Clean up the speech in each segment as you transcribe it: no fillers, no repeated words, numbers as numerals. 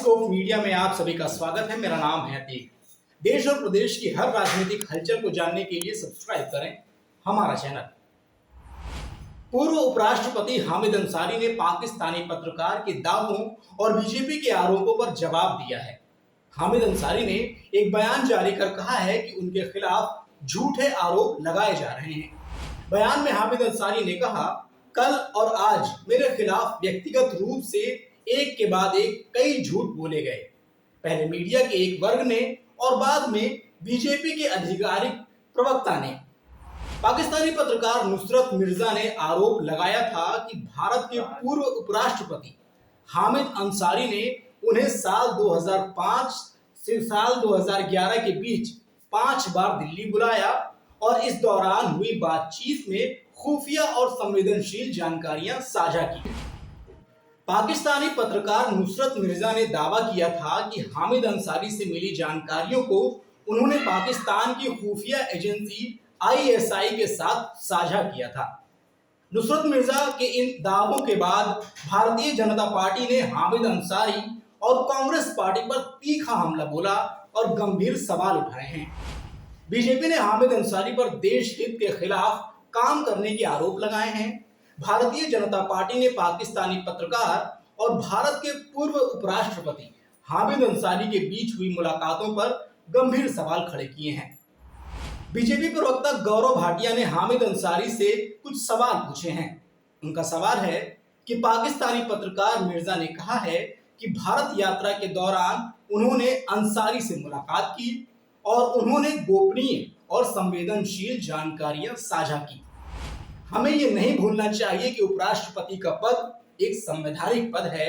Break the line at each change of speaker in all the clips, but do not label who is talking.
Scope media में आप सभी का स्वागत है। मेरा नाम है अतीक। देश और प्रदेश की हर राजनीतिक हलचल को जानने के लिए सब्सक्राइब करें हमारा चैनल। पूर्व उपराष्ट्रपति हामिद अंसारी ने पाकिस्तानी पत्रकार के दावों और बीजेपी के आरोपों पर जवाब दिया है। हामिद अंसारी ने एक बयान जारी कर कहा है कि उनके खिलाफ झूठे आरोप लगाए जा रहे हैं। बयान में हामिद अंसारी ने कहा, कल और आज मेरे खिलाफ व्यक्तिगत रूप से एक के बाद एक कई झूठ बोले गए। पहले मीडिया के एक वर्ग ने और बाद में बीजेपी के आधिकारिक प्रवक्ता ने। पाकिस्तानी पत्रकार नुसरत मिर्जा ने आरोप लगाया था कि भारत के पूर्व उपराष्ट्रपति हामिद अंसारी ने उन्हें साल 2005 से साल 2011 के बीच 5 बार दिल्ली बुलाया और इस दौरान हुई बातचीत में खुफिया और संवेदनशील जानकारियां साझा की। पाकिस्तानी पत्रकार नुसरत मिर्जा ने दावा किया था कि हामिद अंसारी से मिली जानकारियों को उन्होंने पाकिस्तान की खुफिया एजेंसी ISI के साथ साझा किया था। नुसरत मिर्जा के इन दावों के बाद भारतीय जनता पार्टी ने हामिद अंसारी और कांग्रेस पार्टी पर तीखा हमला बोला और गंभीर सवाल उठाए हैं। बीजेपी ने हामिद अंसारी पर देश हित के खिलाफ काम करने के आरोप लगाए हैं। भारतीय जनता पार्टी ने पाकिस्तानी पत्रकार और भारत के पूर्व उपराष्ट्रपति हामिद अंसारी के बीच हुई मुलाकातों पर गंभीर सवाल खड़े किए हैं। बीजेपी प्रवक्ता गौरव भाटिया ने हामिद अंसारी से कुछ सवाल पूछे हैं। उनका सवाल है कि पाकिस्तानी पत्रकार मिर्जा ने कहा है कि भारत यात्रा के दौरान उन्होंने अंसारी से मुलाकात की और उन्होंने गोपनीय और संवेदनशील जानकारियां साझा की। हमें ये नहीं भूलना चाहिए कि उपराष्ट्रपति का पद एक संवैधानिक पद है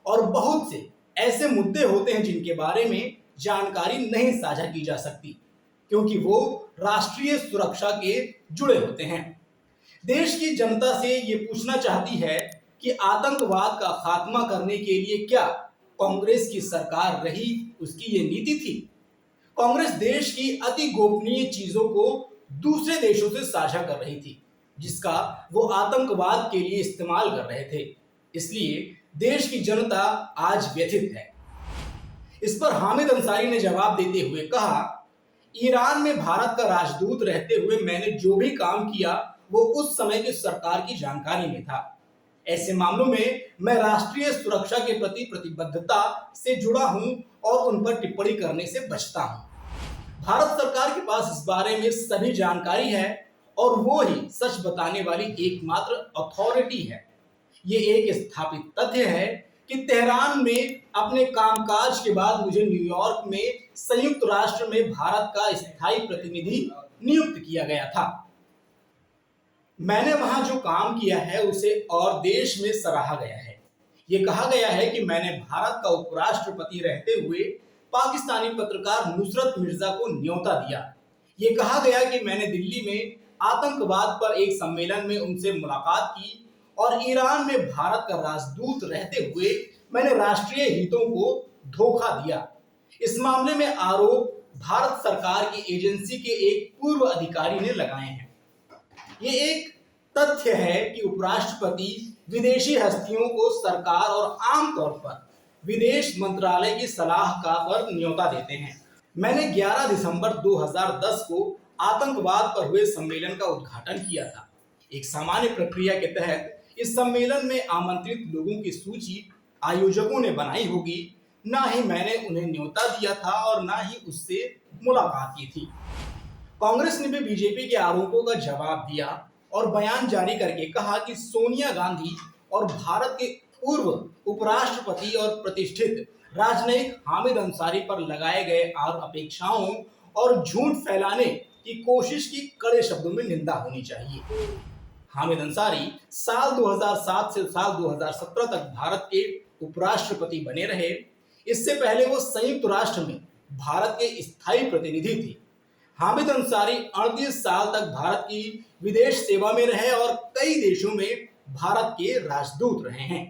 और बहुत से ऐसे मुद्दे होते हैं जिनके बारे में जानकारी नहीं साझा की जा सकती, क्योंकि वो राष्ट्रीय सुरक्षा के जुड़े होते हैं। देश की जनता से ये पूछना चाहती है कि आतंकवाद का खात्मा करने के लिए क्या कांग्रेस की सरकार रही उसकी ये नीति थी? कांग्रेस देश की अति गोपनीय चीजों को दूसरे देशों से साझा कर रही थी, जिसका वो आतंकवाद के लिए इस्तेमाल कर रहे थे। इसलिए देश की जनता आज व्यथित है। इस पर हामिद अंसारी ने जवाब देते हुए कहा, ईरान में भारत का राजदूत रहते हुए मैंने जो भी काम किया वो उस समय की सरकार की जानकारी में था। ऐसे मामलों में मैं राष्ट्रीय सुरक्षा के प्रति प्रतिबद्धता से जुड़ा हूं और उन पर टिप्पणी करने से बचता हूं। भारत सरकार के पास इस बारे में सभी जानकारी है और वो ही सच बताने वाली एकमात्र अथॉरिटी है। ये एक स्थापित तथ्य है कि तेहरान में अपने कामकाज के बाद मुझे न्यूयॉर्क में संयुक्त राष्ट्र में भारत का स्थायी प्रतिनिधि नियुक्त किया गया था। मैंने वहां जो काम किया है उसे और देश में सराहा गया है। ये कहा गया है कि मैंने भारत का उपराष्ट्रपति रहते हुए पाकिस्तानी पत्रकार नुसरत मिर्जा को न्योता दिया। ये कहा गया कि मैंने दिल्ली में आतंकवाद पर एक सम्मेलन में उनसे मुलाकात की और ईरान में भारत का राजदूत रहते हुए मैंने राष्ट्रीय हितों को धोखा दिया। इस मामले में आरोप भारत सरकार की एजेंसी के एक पूर्व अधिकारी ने लगाए हैं। ये एक तथ्य है कि उपराष्ट्रपति विदेशी हस्तियों को सरकार और आमतौर पर विदेश मंत्रालय की सलाह का पर न्योता देते हैं। मैंने 11 दिसंबर 2010 को आतंकवाद पर हुए सम्मेलन का उद्घाटन किया था। एक सामान्य प्रक्रिया के तहत इस सम्मेलन में आमंत्रित लोगों की सूची आयोजकों ने बनाई होगी। ना ही मैंने उन्हें न्योता दिया था और ना ही उससे मुलाकात की थी। कांग्रेस ने भी बीजेपी के आरोपों का जवाब दिया और बयान जारी करके कहा कि सोनिया गांधी और भारत के पूर्व उपराष्ट्रपति और प्रतिष्ठित राजनयिक हामिद अंसारी पर लगाए गए अपेक्षाओं और झूठ फैलाने की कोशिश की कड़े शब्दों में निंदा होनी चाहिए। हामिद अंसारी साल 2007 से साल 2017 तक भारत के उपराष्ट्रपति बने रहे। इससे पहले वो संयुक्त राष्ट्र में भारत के स्थायी प्रतिनिधि थे। हामिद अंसारी 38 साल तक भारत की विदेश सेवा में रहे और कई देशों में भारत के राजदूत रहे हैं।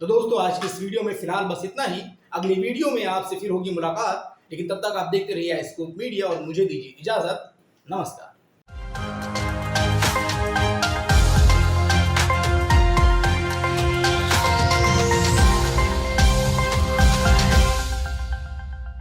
तो दोस्तों, आज की इस वीडियो में फिलहाल बस इतना ही। अगली वीडियो में आपसे फिर होगी मुलाकात, लेकिन तब तक आप देखते रहिए स्कोप मीडिया और मुझे दीजिए इजाजत। नमस्कार।